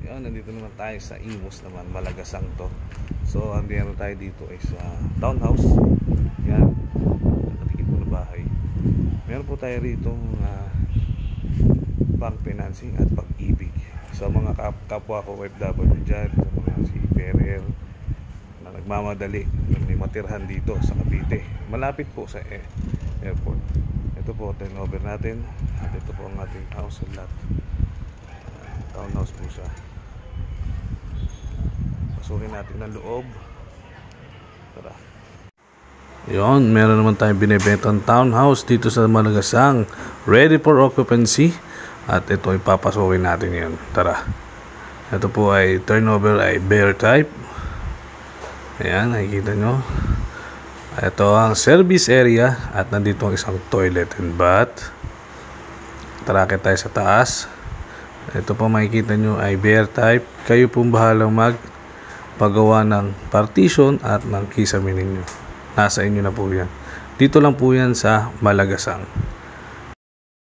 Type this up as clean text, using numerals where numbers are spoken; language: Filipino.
Yan, nandito naman tayo sa Imus naman, Malagasang to. So, andito tayo dito ay sa townhouse. Yan, nakatikip po na bahay. Meron po tayo rito bank financing at pag-ibig. Sa mga kapwa ko OFW dyan, sa mga seafarer na nagmamadali, may matirhan dito sa Cavite. Malapit po sa airport. Ito po, turnover natin. At ito po ang ating house lot. Townhouse po siya. Pasukin natin ang loob. Tara. Yun, meron naman tayong binibentang townhouse dito sa Malagasang. Ready for occupancy. At ito ay papasukin natin yun. Tara. Ito po ay turnover ay bear type. Ayan, nakikita nyo. Ito ang service area. At nandito ang isang toilet and bath. Tara, tayo sa taas. Ito po makikita nyo ay bear type. Kayo pong bahalang magpagawa ng partition at ng kisame ninyo. Nasa inyo na po yan. Dito lang po yan sa Malagasang.